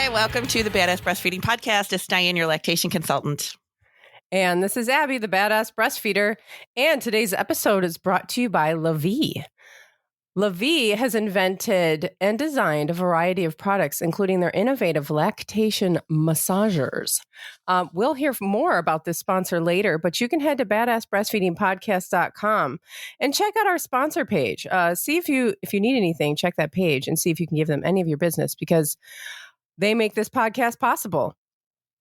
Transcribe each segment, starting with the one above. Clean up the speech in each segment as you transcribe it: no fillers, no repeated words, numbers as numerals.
Hi, welcome to the Badass Breastfeeding Podcast. It's Dianne, your lactation consultant. And this is Abby, the Badass Breastfeeder. And today's episode is brought to you by La-Vie. La-Vie has invented and designed a variety of products, including their innovative lactation massagers. We'll hear more about this sponsor later, but you can head to badassbreastfeedingpodcast.com and check out our sponsor page. See if you need anything, check that page and see if you can give them any of your business because they make this podcast possible.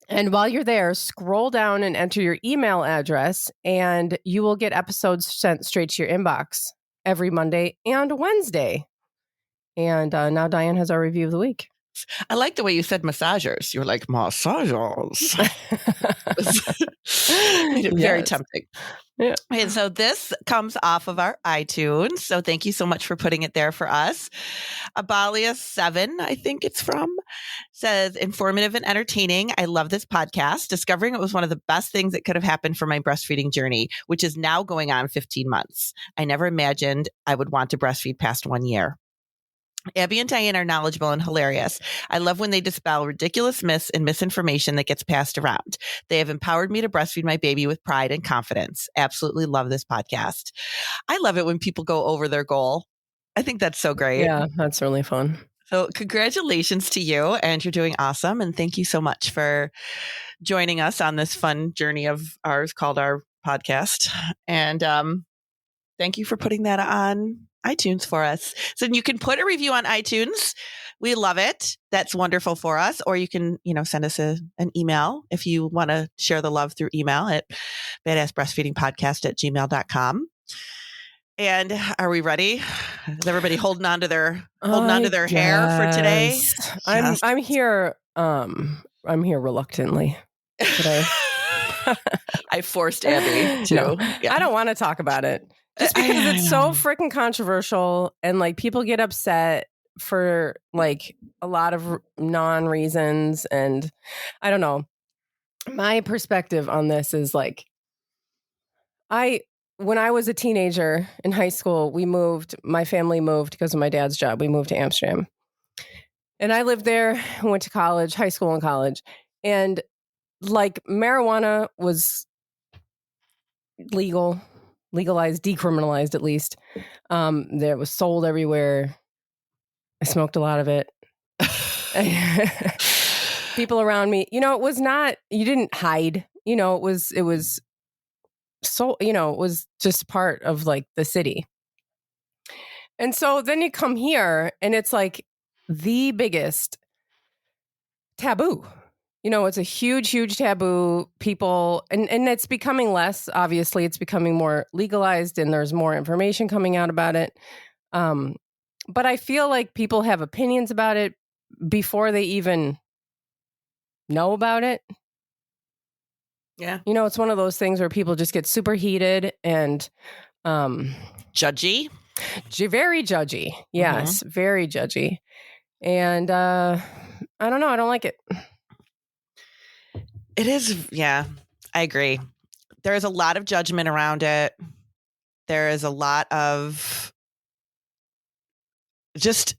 And while you're there, scroll down and enter your email address, and you will get episodes sent straight to your inbox every Monday and Wednesday. And now Dianne has our review of the week. I like the way you said massagers. You were like, massagers. Very tempting. Yeah. And so this comes off of our iTunes. So thank you so much for putting it there for us. Abalia7, I think it's from, says, informative and entertaining. I love this podcast. Discovering it was one of the best things that could have happened for my breastfeeding journey, which is now going on 15 months. I never imagined I would want to breastfeed past 1 year. Abby and Dianne are knowledgeable and hilarious. I love when they dispel ridiculous myths and misinformation that gets passed around. They have empowered me to breastfeed my baby with pride and confidence. Absolutely love this podcast. I love it when people go over their goal. I think that's so great. Yeah, that's really fun. So congratulations to you, and you're doing awesome. And thank you so much for joining us on this fun journey of ours called our podcast. And thank you for putting that on iTunes for us. So you can put a review on iTunes. We love it. That's wonderful for us. Or you can, send us an email if you want to share the love through email at badassbreastfeedingpodcast@gmail.com. And are we ready? Is everybody holding on to their hair for today? I'm here. I'm here reluctantly today. I forced Abby to. No, yeah. I don't want to talk about it. Just because it's so freaking controversial and like people get upset for like a lot of non-reasons. And I don't know. My perspective on this is like, when I was a teenager in high school, my family moved because of my dad's job. We moved to Amsterdam. And I lived there, went to college, high school and college. And like marijuana was legalized, decriminalized at least. There was sold everywhere. I smoked a lot of it. People around me, it was not, you didn't hide, it was so, it was just part of like the city. And so then you come here and it's like the biggest taboo. It's a huge, huge taboo. People, and it's becoming less, obviously, it's becoming more legalized and there's more information coming out about it. But I feel like people have opinions about it before they even know about it. Yeah. It's one of those things where people just get super heated and judgy. Very judgy. Yes, very judgy. And I don't know. I don't like it. It is. Yeah, I agree. There is a lot of judgment around it. There is a lot of just,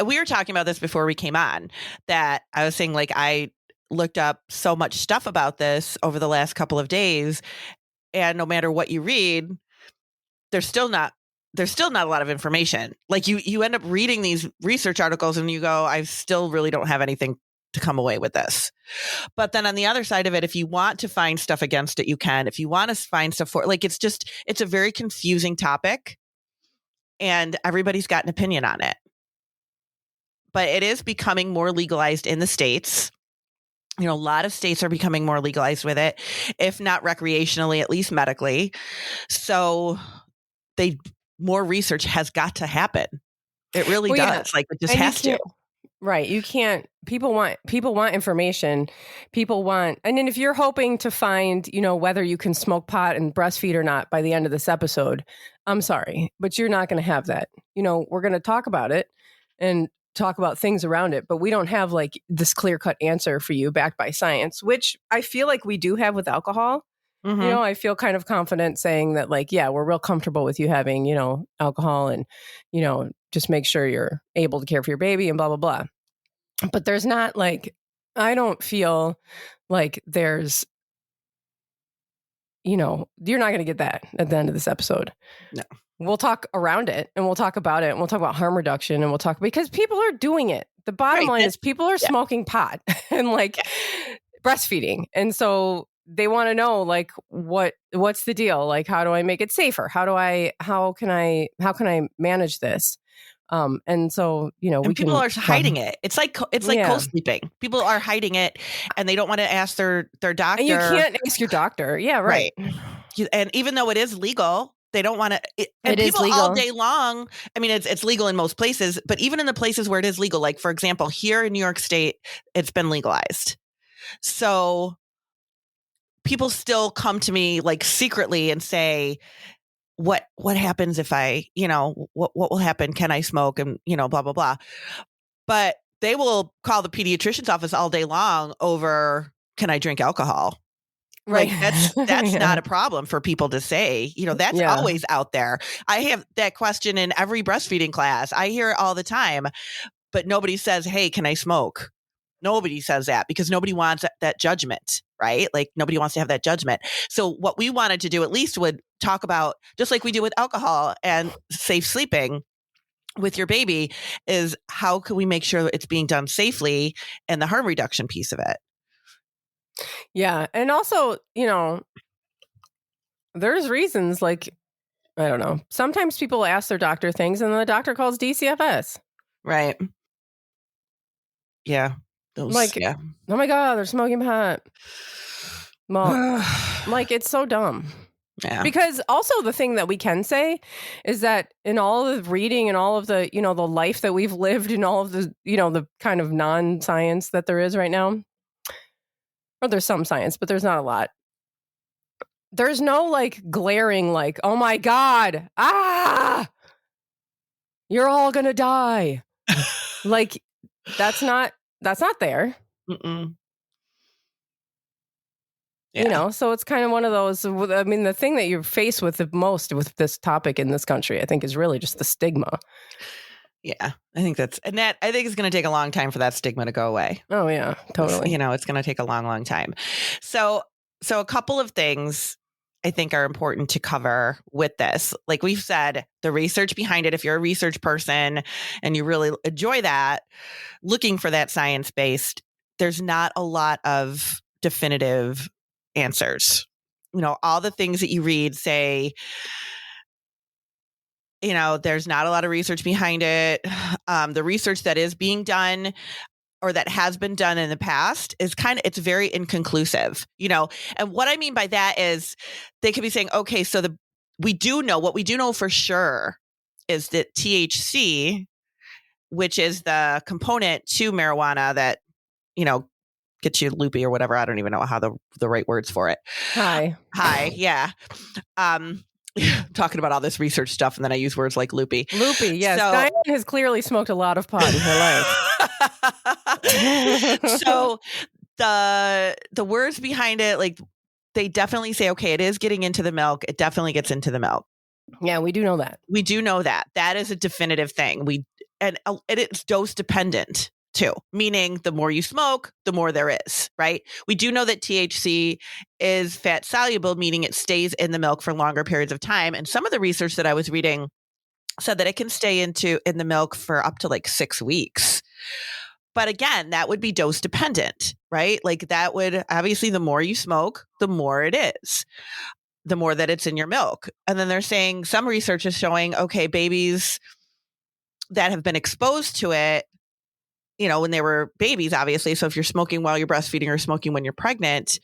we were talking about this before we came on, that I was saying like, I looked up so much stuff about this over the last couple of days. And no matter what you read, there's still not a lot of information. Like you end up reading these research articles and you go, I still really don't have anything to come away with this. But then on the other side of it, if you want to find stuff against it, you can. If you want to find stuff for, like, it's a very confusing topic and everybody's got an opinion on it. But it is becoming more legalized in the States. A lot of states are becoming more legalized with it, if not recreationally, at least medically. So more research has got to happen. It really does. Yeah. Like it just has to. Right. You can't, people want information. And then if you're hoping to find, whether you can smoke pot and breastfeed or not by the end of this episode, I'm sorry, but you're not going to have that. We're going to talk about it and talk about things around it, but we don't have like this clear-cut answer for you backed by science, which I feel like we do have with alcohol. Mm-hmm. I feel kind of confident saying that like, yeah, we're real comfortable with you having, alcohol and, just make sure you're able to care for your baby and blah, blah, blah. But there's not like, I don't feel like there's, you're not going to get that at the end of this episode. No. We'll talk around it and we'll talk about it and we'll talk about harm reduction and we'll talk because people are doing it. The bottom line is people are smoking pot and breastfeeding. And so they want to know like, what's the deal? Like, how do I make it safer? How can I manage this? And so, people are hiding it. It's like co-sleeping. People are hiding it and they don't want to ask their doctor. And you can't ask your doctor. Yeah. Right. And even though it is legal, they don't want to. And it people is legal all day long. I mean, it's legal in most places, but even in the places where it is legal, like for example, here in New York State, it's been legalized. So people still come to me like secretly and say, what happens if I, what will happen? Can I smoke? And, blah, blah, blah. But they will call the pediatrician's office all day long over, can I drink alcohol? Right. Like that's not a problem for people to say, that's always out there. I have that question in every breastfeeding class. I hear it all the time, but nobody says, hey, can I smoke? Nobody says that because nobody wants that judgment, right? Like nobody wants to have that judgment. So what we wanted to do at least would talk about, just like we do with alcohol and safe sleeping with your baby, is how can we make sure it's being done safely and the harm reduction piece of it. Yeah. And also, there's reasons like, I don't know. Sometimes people ask their doctor things and the doctor calls DCFS. Right. Yeah. Oh my God, they're smoking pot. Well, it's so dumb. Yeah. Because also the thing that we can say is that in all of the reading and all of the, the life that we've lived and all of the, the kind of non-science that there is right now, or there's some science, but there's not a lot. There's no like glaring like, oh my God, you're all going to die. Like that's not there. Mm-mm. Yeah. So it's kind of one of those, I mean, the thing that you're faced with the most with this topic in this country, I think is really just the stigma. Yeah, I think it's going to take a long time for that stigma to go away. Oh yeah, totally. It's going to take a long, long time. So a couple of things I think are important to cover with this. Like we've said, the research behind it, if you're a research person and you really enjoy that, looking for that science-based, there's not a lot of definitive answers. All the things that you read say, there's not a lot of research behind it. The research that is being done or that has been done in the past is it's very inconclusive, and what I mean by that is they could be saying, okay, so what we do know for sure is that THC, which is the component to marijuana that, gets you loopy or whatever. I don't even know how the right words for it. Hi. Yeah. Talking about all this research stuff, and then I use words like loopy. Loopy, yes. So, Dianne has clearly smoked a lot of pot in her life. So the words behind it, like they definitely say, okay, it is getting into the milk. It definitely gets into the milk. Yeah, we do know that. We do know that. That is a definitive thing. And it's dose dependent too, meaning the more you smoke, the more there is, right? We do know that THC is fat soluble, meaning it stays in the milk for longer periods of time. And some of the research that I was reading said that it can stay in the milk for up to like 6 weeks. But again, that would be dose dependent, right? Like that would obviously, the more you smoke, the more it is, the more that it's in your milk. And then they're saying some research is showing, okay, babies that have been exposed to it, when they were babies, obviously. So if you're smoking while you're breastfeeding or smoking when you're pregnant,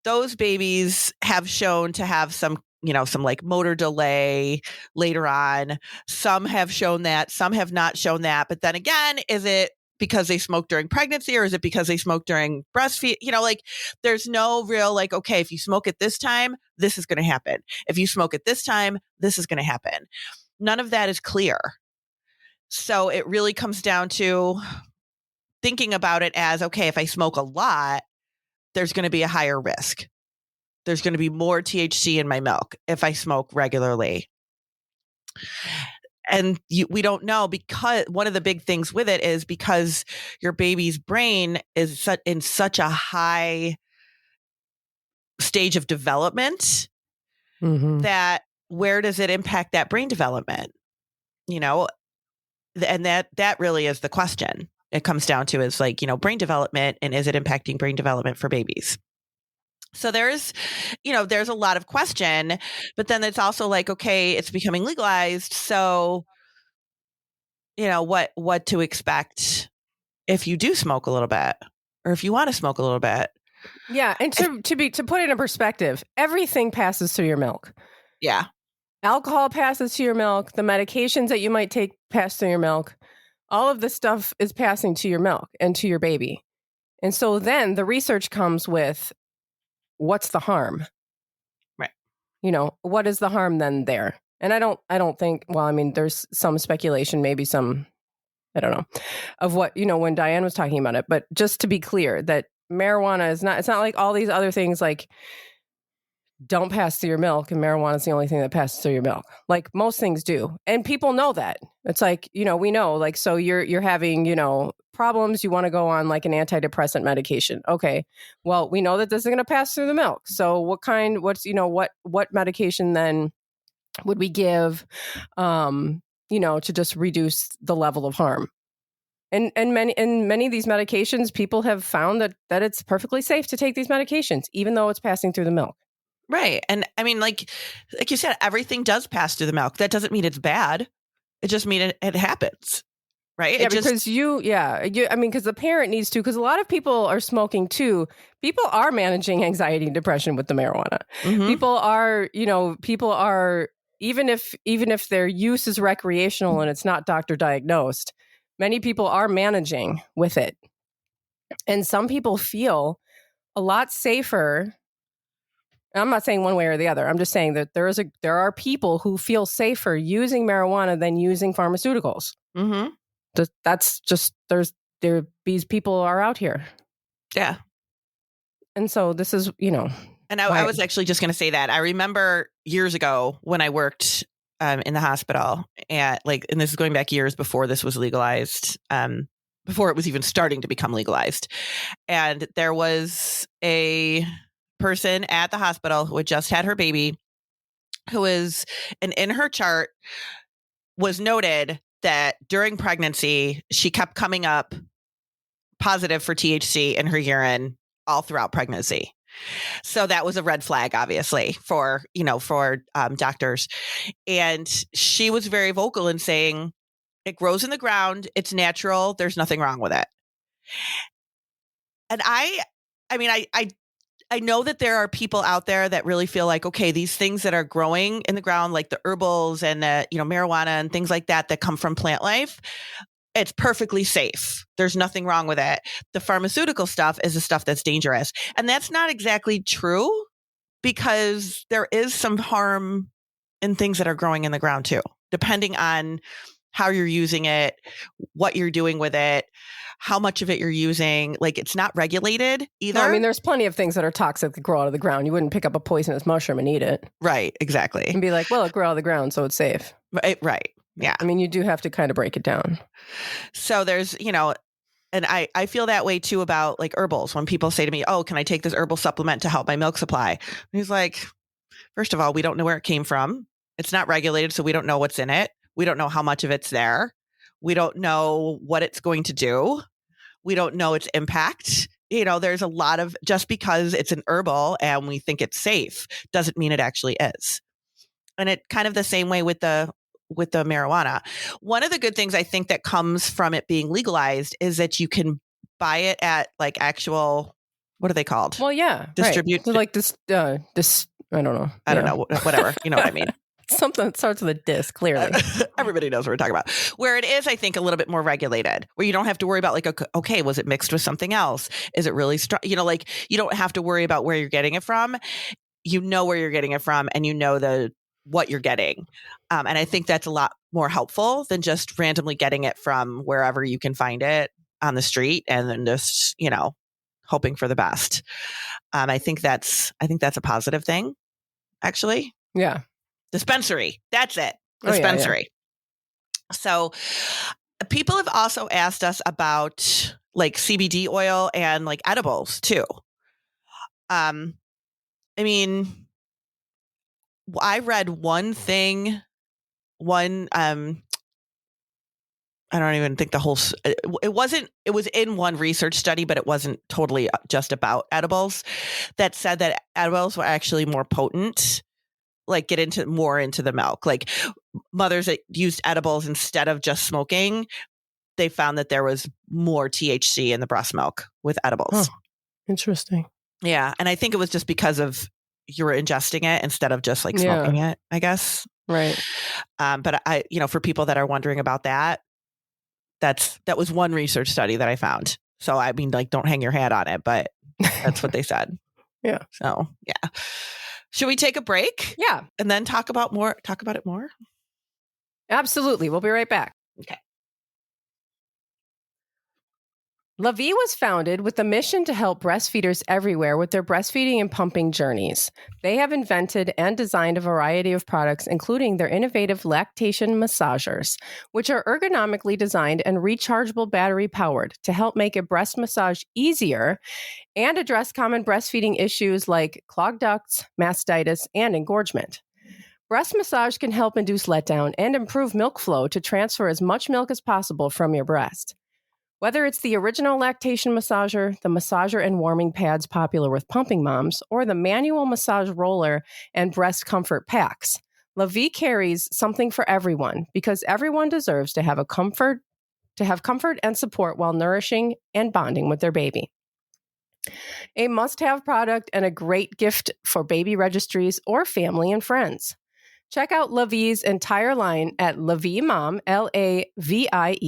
those babies have shown to have some like motor delay later on. Some have shown that, some have not shown that. But then again, is it because they smoked during pregnancy or is it because they smoked during breastfeed? Like there's no real like, okay, if you smoke at this time, this is going to happen. If you smoke at this time, this is going to happen. None of that is clear. So it really comes down to thinking about it as, okay, if I smoke a lot, there's going to be a higher risk. There's going to be more THC in my milk if I smoke regularly. And we don't know, because one of the big things with it is because your baby's brain is in such a high stage of development that where does it impact that brain development? And that really is the question. It comes down to is like, brain development, and is it impacting brain development for babies? So there's a lot of question, but then it's also like, okay, it's becoming legalized. So, what to expect if you do smoke a little bit, or if you want to smoke a little bit. Yeah. And to put it in perspective, everything passes through your milk. Yeah. Alcohol passes to your milk. The medications that you might take pass through your milk. All of this stuff is passing to your milk and to your baby. And so then the research comes with, what's the harm? Right. What is the harm then there? And I don't think, well, I mean, there's some speculation, maybe some, I don't know, of what, when Dianne was talking about it. But just to be clear, that marijuana it's not like all these other things like don't pass through your milk, and marijuana is the only thing that passes through your milk. Like most things do. And people know that. It's like, we know, like, so you're having, problems, you want to go on like an antidepressant medication. Okay. Well, we know that this is going to pass through the milk. So what medication then would we give, to just reduce the level of harm? And many of these medications, people have found that it's perfectly safe to take these medications, even though it's passing through the milk. Right. And I mean, like you said, everything does pass through the milk. That doesn't mean it's bad. It just means it happens. Right. Yeah, because because the parent needs to, because a lot of people are smoking too. People are managing anxiety and depression with the marijuana. Mm-hmm. People are, even if their use is recreational and it's not doctor diagnosed, many people are managing with it. And some people feel a lot safer. I'm not saying one way or the other. I'm just saying that there are people who feel safer using marijuana than using pharmaceuticals. Mm-hmm. That's just these people are out here. Yeah. And so this is, And I was actually just going to say that. I remember years ago when I worked in the hospital, and this is going back years before this was legalized, before it was even starting to become legalized. And there was a person at the hospital who had just had her baby, and in her chart was noted that during pregnancy, she kept coming up positive for THC in her urine all throughout pregnancy. So that was a red flag, obviously, for doctors. And she was very vocal in saying, it grows in the ground. It's natural. There's nothing wrong with it. And I know that there are people out there that really feel like, okay, these things that are growing in the ground, like the herbals and the, marijuana and things like that come from plant life, it's perfectly safe. There's nothing wrong with it. The pharmaceutical stuff is the stuff that's dangerous. And that's not exactly true, because there is some harm in things that are growing in the ground too, depending on how you're using it, what you're doing with it, how much of it you're using. Like, it's not regulated either. No, I mean, there's plenty of things that are toxic that grow out of the ground. You wouldn't pick up a poisonous mushroom and eat it. Right, exactly. And be like, well, it grew out of the ground, so it's safe. Right. Yeah. I mean, you do have to kind of break it down. So there's, and I feel that way too about like herbals. When people say to me, oh, can I take this herbal supplement to help my milk supply? And he's like, first of all, we don't know where it came from. It's not regulated, so we don't know what's in it. We don't know how much of it's there. We don't know what it's going to do. We don't know its impact. There's a lot of, just because it's an herbal and we think it's safe doesn't mean it actually is. And it kind of the same way with the marijuana. One of the good things I think that comes from it being legalized is that you can buy it at like actual, what are they called? Well, yeah. Distribute. Right. So like this, I don't know. I don't know. Whatever. You know what I mean? Something that starts with a disc, clearly. Everybody knows what we're talking about. Where it is, I think, a little bit more regulated, where you don't have to worry about like, okay, was it mixed with something else? Is it really strong? You don't have to worry about where you're getting it from. You know where you're getting it from, and you know what you're getting. And I think that's a lot more helpful than just randomly getting it from wherever you can find it on the street and then just, hoping for the best. I think that's a positive thing, actually. Yeah. Dispensary. That's it. Dispensary. So people have also asked us about like CBD oil and like edibles too. I mean, I read one thing, I don't even think the whole, it was in one research study, but it wasn't totally just about edibles, that said that edibles were actually more potent, like get more into the milk. Like mothers that used edibles instead of just smoking, they found that there was more THC in the breast milk with edibles. Oh, interesting. Yeah. And I think it was just because of you were ingesting it instead of just like smoking it, I guess. Right. But for people that are wondering about that, that was one research study that I found. So I mean, like, don't hang your hat on it, but that's what they said. Yeah. So yeah. Should we take a break? Yeah. And then talk about it more? Absolutely. We'll be right back. Okay. La Vie was founded with the mission to help breastfeeders everywhere with their breastfeeding and pumping journeys. They have invented and designed a variety of products, including their innovative lactation massagers, which are ergonomically designed and rechargeable battery powered to help make a breast massage easier and address common breastfeeding issues like clogged ducts, mastitis, and engorgement. Breast massage can help induce letdown and improve milk flow to transfer as much milk as possible from your breast. Whether it's the original lactation massager, the massager and warming pads popular with pumping moms, or the manual massage roller and breast comfort packs, La Vie carries something for everyone because everyone deserves to have comfort and support while nourishing and bonding with their baby. A must-have product and a great gift for baby registries or family and friends. Check out La Vie's entire line at laviemom, LAVIEMOM.com,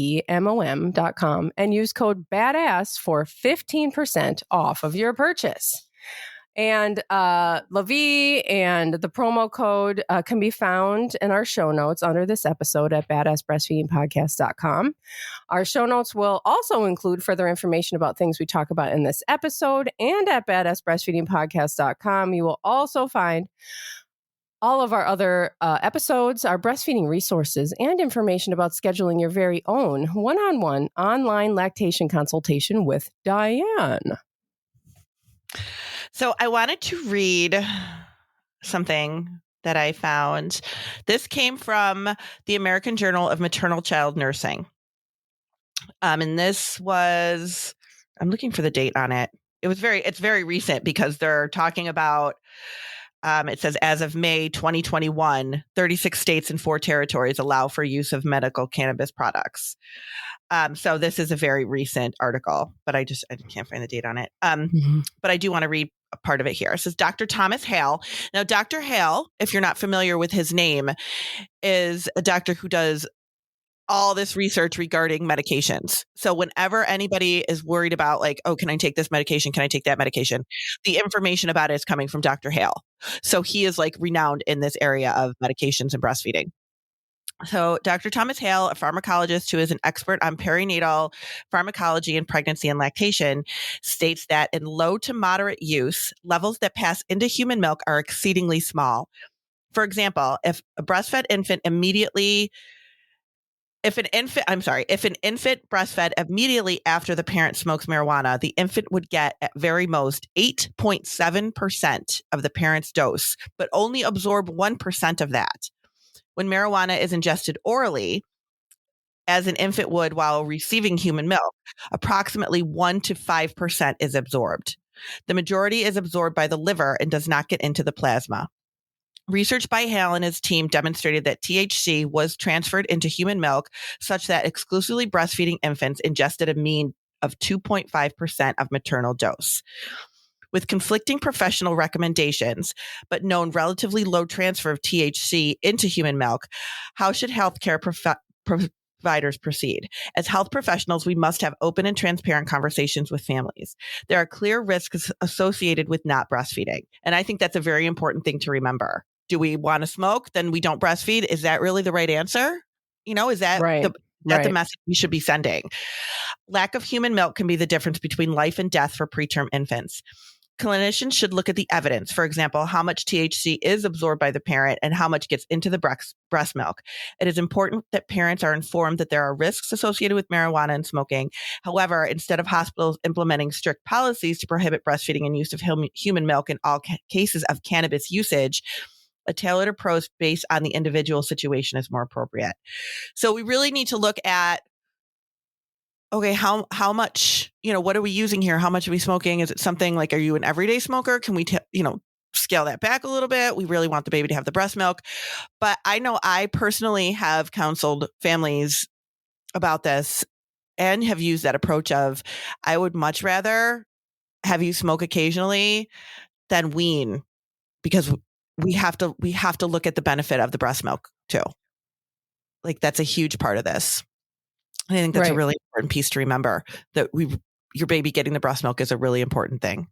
and use code BADASS for 15% off of your purchase. And La Vie and the promo code can be found in our show notes under this episode at badassbreastfeedingpodcast.com. Our show notes will also include further information about things we talk about in this episode, and at badassbreastfeedingpodcast.com you will also find all of our other episodes, our breastfeeding resources, and information about scheduling your very own one-on-one online lactation consultation with Dianne. So I wanted to read something that I found. This came from the American Journal of Maternal Child Nursing. And this was, I'm looking for the date on it. It's very recent because they're talking about, it says, as of May 2021, 36 states and 4 territories allow for use of medical cannabis products. So this is a very recent article, but I can't find the date on it. But I do want to read a part of it here. It says Dr. Thomas Hale. Now, Dr. Hale, if you're not familiar with his name, is a doctor who does all this research regarding medications. So whenever anybody is worried about like, oh, can I take this medication? Can I take that medication? The information about it is coming from Dr. Hale. So he is like renowned in this area of medications and breastfeeding. So Dr. Thomas Hale, a pharmacologist who is an expert on perinatal pharmacology and pregnancy and lactation, states that in low to moderate use, levels that pass into human milk are exceedingly small. For example, if an infant breastfed immediately after the parent smokes marijuana, the infant would get at very most 8.7% of the parent's dose, but only absorb 1% of that. When marijuana is ingested orally, as an infant would while receiving human milk, approximately 1 to 5% is absorbed. The majority is absorbed by the liver and does not get into the plasma. Research by Hale and his team demonstrated that THC was transferred into human milk such that exclusively breastfeeding infants ingested a mean of 2.5% of maternal dose. With conflicting professional recommendations, but known relatively low transfer of THC into human milk, how should healthcare providers proceed? As health professionals, we must have open and transparent conversations with families. There are clear risks associated with not breastfeeding. And I think that's a very important thing to remember. Do we want to smoke? Then we don't breastfeed. Is that really the right answer? Is that the message we should be sending? Lack of human milk can be the difference between life and death for preterm infants. clinicians should look at the evidence. For example, how much THC is absorbed by the parent and how much gets into the breast milk. It is important that parents are informed that there are risks associated with marijuana and smoking. However, instead of hospitals implementing strict policies to prohibit breastfeeding and use of human milk in all cases of cannabis usage, a tailored approach based on the individual situation is more appropriate. So we really need to look at, okay, how much, what are we using here? How much are we smoking? Is it something like, are you an everyday smoker? Can we, scale that back a little bit? We really want the baby to have the breast milk. But I know I personally have counseled families about this and have used that approach of, I would much rather have you smoke occasionally than wean, because we have to look at the benefit of the breast milk too. Like, that's a huge part of this. I think that's a really important piece to remember, that your baby getting the breast milk is a really important thing.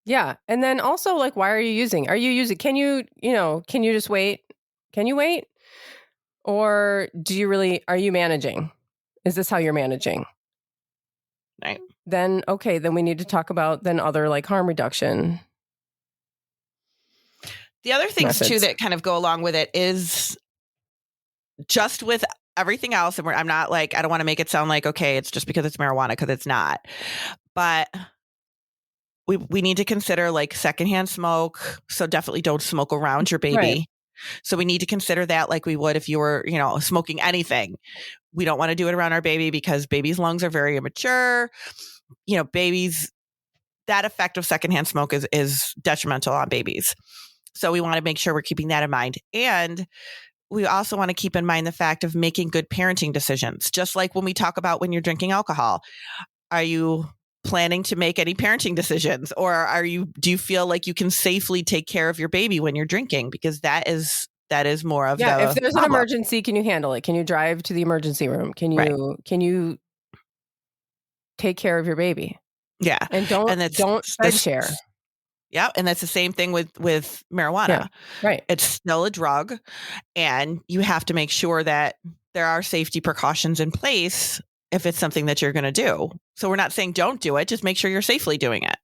Yeah. And then also, like, why are you using? Can you just wait? Can you wait? Or are you managing? Is this how you're managing? Right. Then we need to talk about other like harm reduction. The other things too that kind of go along with it is just with everything else. And I'm not like, I don't want to make it sound like, okay, it's just because it's marijuana, because it's not. But we need to consider like secondhand smoke. So definitely don't smoke around your baby. Right. So we need to consider that like we would if you were, smoking anything. We don't want to do it around our baby because baby's lungs are very immature. Babies, that effect of secondhand smoke is detrimental on babies. So we want to make sure we're keeping that in mind. And we also want to keep in mind the fact of making good parenting decisions. Just like when we talk about when you're drinking alcohol, are you planning to make any parenting decisions, or do you feel like you can safely take care of your baby when you're drinking? Because that is more of if there's an emergency, can you handle it? Can you drive to the emergency room? Can you take care of your baby? Yeah. And don't bed share. Yeah. And that's the same thing with marijuana. Yeah, right. It's still a drug, and you have to make sure that there are safety precautions in place if it's something that you're going to do. So we're not saying don't do it. Just make sure you're safely doing it.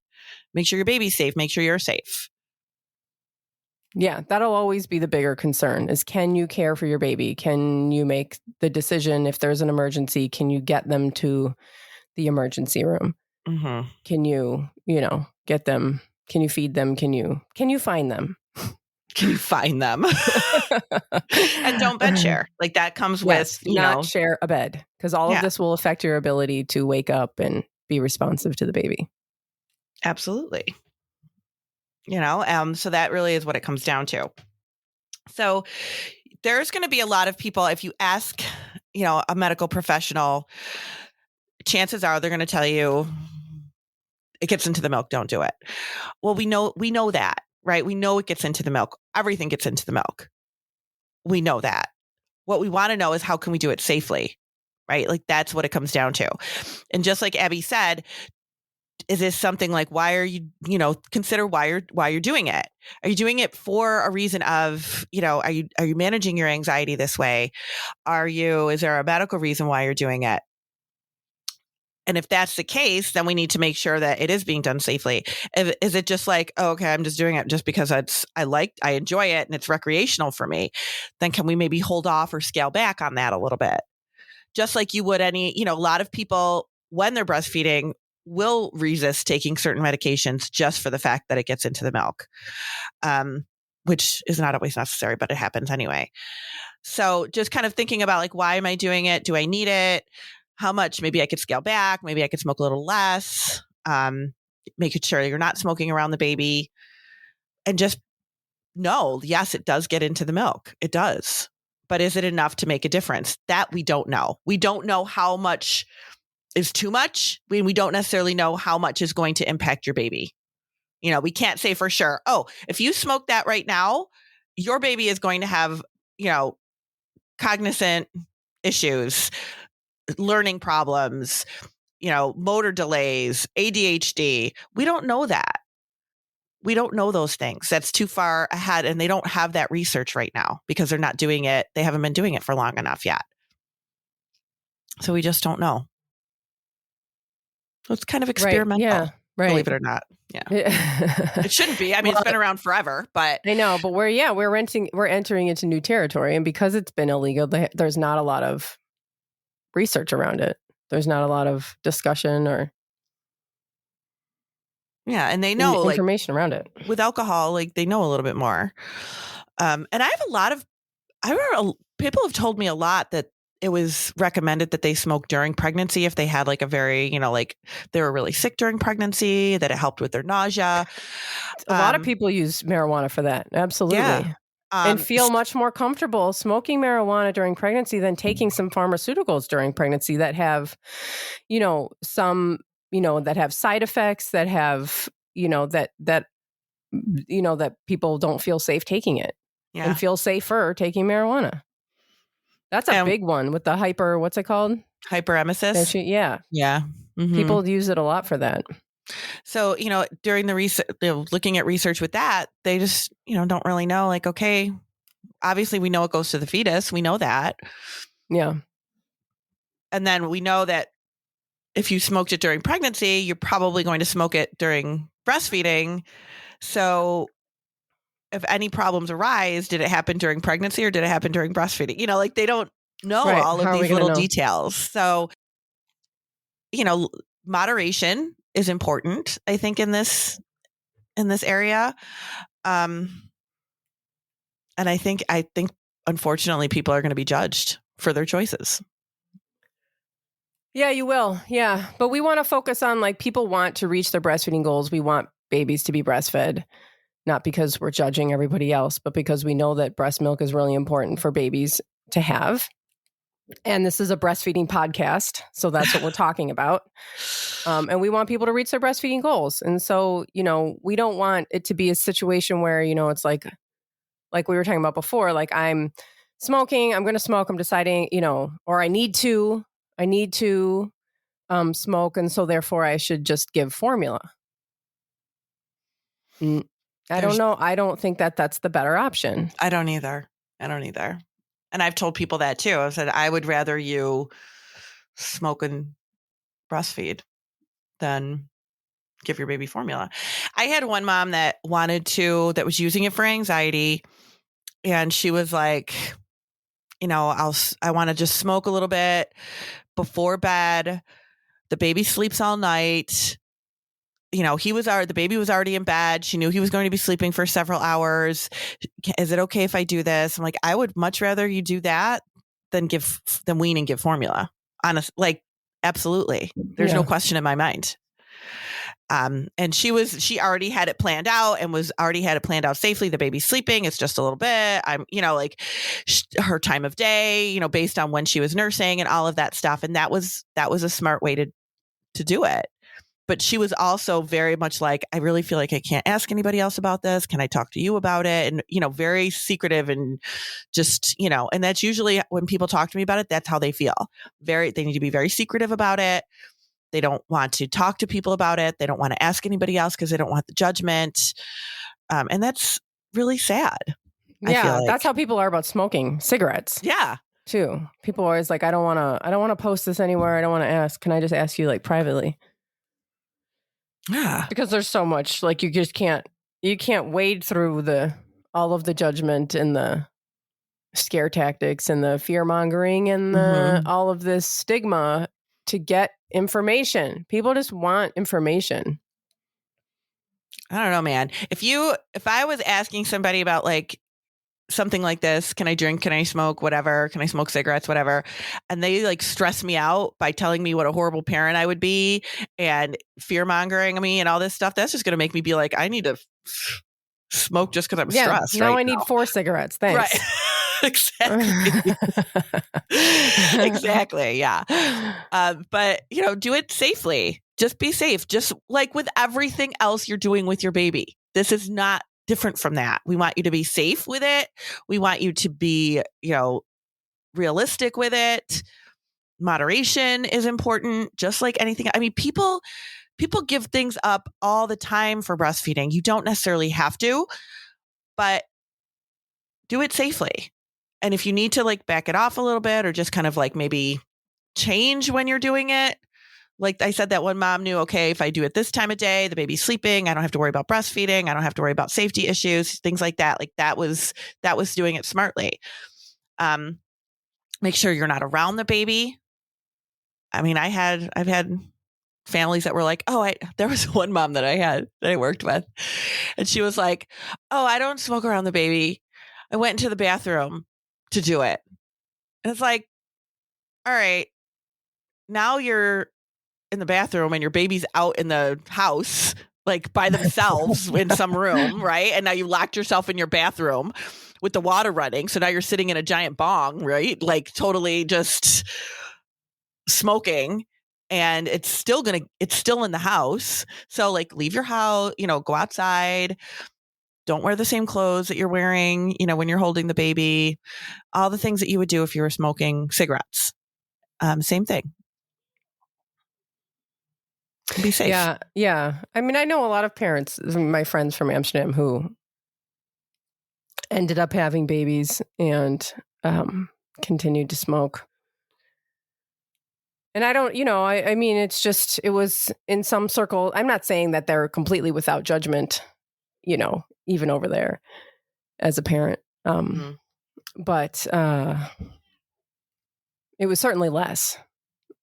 Make sure your baby's safe. Make sure you're safe. Yeah, that'll always be the bigger concern is, can you care for your baby? Can you make the decision if there's an emergency? Can you get them to the emergency room? Mm-hmm. Can you, get them? Can you feed them? Can you find them? Can you find them? And don't bed share. Like that comes with, not share a bed, because all of this will affect your ability to wake up and be responsive to the baby. Absolutely. So that really is what it comes down to. So there's going to be a lot of people, if you ask, a medical professional, chances are they're going to tell you it gets into the milk, don't do it. Well, we know that, right? We know it gets into the milk. Everything gets into the milk. We know that. What we want to know is, how can we do it safely, right? Like that's what it comes down to. And just like Abby said, is this something like, why are you, consider why you're doing it? Are you doing it for a reason of, are you managing your anxiety this way? Is there a medical reason why you're doing it? And if that's the case, then we need to make sure that it is being done safely. Is it just like, oh, okay, I'm just doing it just because I enjoy it and it's recreational for me? Then can we maybe hold off or scale back on that a little bit? Just like you would a lot of people when they're breastfeeding will resist taking certain medications just for the fact that it gets into the milk, which is not always necessary, but it happens anyway. So just kind of thinking about like, why am I doing it? Do I need it? How much? Maybe I could scale back. Maybe I could smoke a little less. Making sure you're not smoking around the baby. And just know, yes, it does get into the milk. It does. But is it enough to make a difference? That we don't know. We don't know how much is too much. We don't necessarily know how much is going to impact your baby. We can't say for sure, oh, if you smoke that right now, your baby is going to have, cognizant issues, learning problems, motor delays, ADHD. We don't know that. We don't know those things. That's too far ahead, and they don't have that research right now because they're not doing it. They haven't been doing it for long enough yet. So we just don't know. So it's kind of experimental. Right, yeah. Right. Believe it or not. Yeah. It shouldn't be. I mean, it's been around forever, but I know, but we're entering into new territory. And because it's been illegal, there's not a lot of research around it. There's not a lot of discussion or yeah. And they know information around it. With alcohol, like they know a little bit more. And I have people have told me a lot that it was recommended that they smoke during pregnancy if they had like a very, like they were really sick during pregnancy, that it helped with their nausea. A lot of people use marijuana for that. Absolutely. Yeah. And feel much more comfortable smoking marijuana during pregnancy than taking some pharmaceuticals during pregnancy that have, some, that have side effects that have, that people don't feel safe taking it and feel safer taking marijuana. That's a big one with the what's it called? Hyperemesis. Yeah. Yeah. Mm-hmm. People use it a lot for that. So, during the research, looking at research with that, they just, don't really know, like, okay, obviously we know it goes to the fetus. We know that. Yeah. And then we know that if you smoked it during pregnancy, you're probably going to smoke it during breastfeeding. So if any problems arise, did it happen during pregnancy or did it happen during breastfeeding? Like they don't know all of these little details. So, moderation is important, I think, in this area. And I think unfortunately people are going to be judged for their choices. Yeah, you will. Yeah. But we want to focus on like people want to reach their breastfeeding goals. We want babies to be breastfed, not because we're judging everybody else, but because we know that breast milk is really important for babies to have. And this is a breastfeeding podcast. So that's what we're talking about. And we want people to reach their breastfeeding goals. And so, we don't want it to be a situation where, it's like we were talking about before, like I'm smoking, I'm going to smoke, I'm deciding, or I need to smoke. And so therefore I should just give formula. I don't know. I don't think that that's the better option. I don't either. And I've told people that too. I've said, I would rather you smoke and breastfeed than give your baby formula. I had one mom that that was using it for anxiety. And she was like, I want to just smoke a little bit before bed. The baby sleeps all night. The baby was already in bed. She knew he was going to be sleeping for several hours. Is it okay if I do this? I'm like, I would much rather you do that than wean and give formula. Honest, like, absolutely. There's no question in my mind. And she already had it planned out and had it planned out safely. The baby's sleeping. It's just a little bit. I'm, her time of day, based on when she was nursing and all of that stuff. And that was a smart way to do it. But she was also very much like, I really feel like I can't ask anybody else about this. Can I talk to you about it? And, very secretive and just, and that's usually when people talk to me about it, that's how they feel. They need to be very secretive about it. They don't want to talk to people about it. They don't want to ask anybody else because they don't want the judgment. And that's really sad. Yeah, that's how people are about smoking cigarettes. Yeah. Too. People are always like, I don't want to post this anywhere. I don't want to ask. Can I just ask you like privately? Yeah. Because there's so much, like you can't wade through all of the judgment and the scare tactics and the fear mongering and all of this stigma to get information. People just want information. I don't know, man. If I was asking somebody about like something like this, can I drink, can I smoke, whatever, can I smoke cigarettes, whatever, and they like stress me out by telling me what a horrible parent I would be and fear mongering me and all this stuff, that's just going to make me be like, I need to smoke just because I'm stressed. Now I need 4 cigarettes. Thanks. Right. Exactly. Exactly. Yeah. But do it safely. Just be safe. Just like with everything else you're doing with your baby. This is not different from that. We want you to be safe with it. We want you to be, realistic with it. Moderation is important, just like anything. I mean, people give things up all the time for breastfeeding. You don't necessarily have to, but do it safely. And if you need to like back it off a little bit or just kind of like maybe change when you're doing it, like I said, that one mom knew, okay, if I do it this time of day, the baby's sleeping, I don't have to worry about breastfeeding. I don't have to worry about safety issues, things like that. Like that was doing it smartly. Make sure you're not around the baby. I mean, I've had families that were like, there was one mom that I worked with, and she was like, oh, I don't smoke around the baby. I went into the bathroom to do it. And it's like, all right, now you're in the bathroom and your baby's out in the house, like by themselves in some room, right? And now you locked yourself in your bathroom with the water running. So now you're sitting in a giant bong, right? Like totally just smoking, and it's still in the house. So like leave your house, go outside. Don't wear the same clothes that you're wearing, when you're holding the baby, all the things that you would do if you were smoking cigarettes. Same thing. Be safe. Yeah. Yeah. I mean, I know a lot of parents, my friends from Amsterdam, who ended up having babies and continued to smoke. And I don't, I mean, it was in some circle. I'm not saying that they're completely without judgment, even over there as a parent. But it was certainly less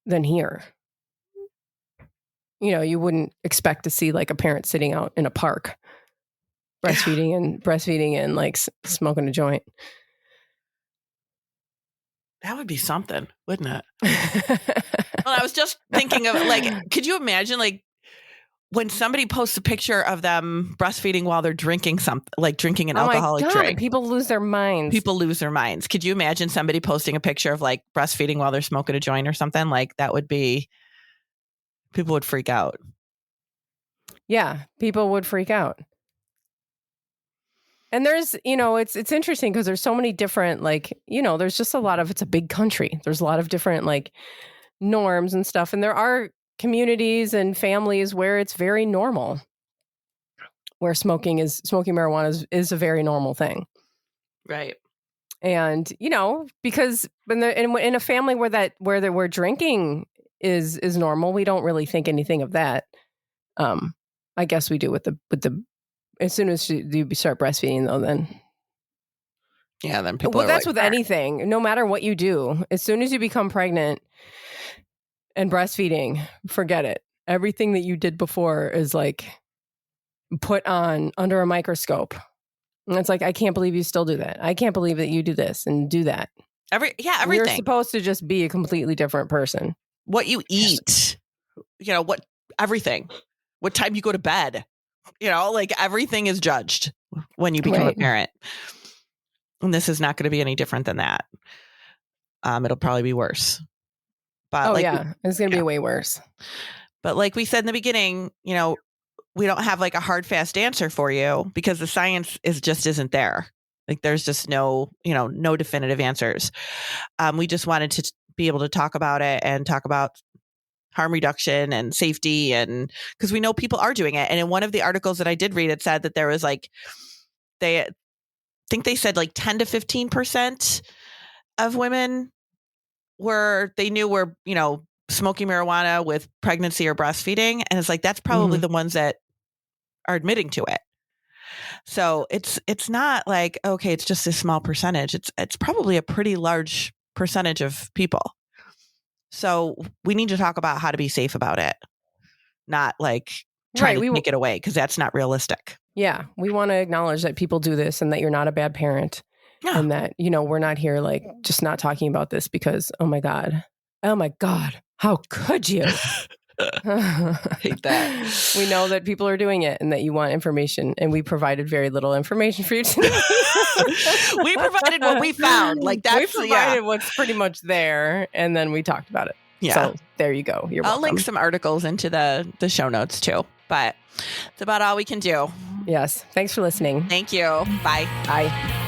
than here. You wouldn't expect to see like a parent sitting out in a park breastfeeding and like smoking a joint. That would be something, wouldn't it? Well, I was just thinking of like, could you imagine like when somebody posts a picture of them breastfeeding while they're drinking something, like drinking an alcoholic drink? People lose their minds. Could you imagine somebody posting a picture of like breastfeeding while they're smoking a joint or something? Like that would be, people would freak out. Yeah, people would freak out. And there's, it's interesting because there's so many different, like, there's just a lot of, it's a big country. There's a lot of different like norms and stuff. And there are communities and families where it's very normal, where smoking marijuana is a very normal thing. Right. And, because in a family where drinking is normal, we don't really think anything of that. I guess we do with the as soon as you start breastfeeding, though, then. Yeah, then people. Well, that's like, with anything. No matter what you do, as soon as you become pregnant and breastfeeding, forget it. Everything that you did before is like put on under a microscope. And it's like, I can't believe you still do that. I can't believe that you do this and do that. Everything. You're supposed to just be a completely different person. What you eat, everything. What time you go to bed. Like everything is judged when you become a parent. And this is not going to be any different than that. It'll probably be worse. But it's going to be way worse. But like we said in the beginning, we don't have like a hard, fast answer for you because the science isn't there. Like there's just no definitive answers. We just wanted to be able to talk about it and talk about harm reduction and safety, and because we know people are doing it. And in one of the articles that I did read, it said that there was like, they said like 10 to 15% of women were smoking marijuana with pregnancy or breastfeeding. And it's like, that's probably the ones that are admitting to it. So it's not like, okay, it's just a small percentage. It's probably a pretty large percentage of people. So we need to talk about how to be safe about it, not like trying to take it away, because that's not realistic. Yeah. We want to acknowledge that people do this and that you're not a bad parent. Yeah. And that, we're not here like just not talking about this because, oh my God, how could you? Hate that. We know that people are doing it and that you want information, and we provided very little information for you today. We provided what we found. Like that's we provided what's pretty much there, and then we talked about it. Yeah. So there you go. You're welcome. I'll link some articles into the show notes too. But it's about all we can do. Yes. Thanks for listening. Thank you. Bye. Bye.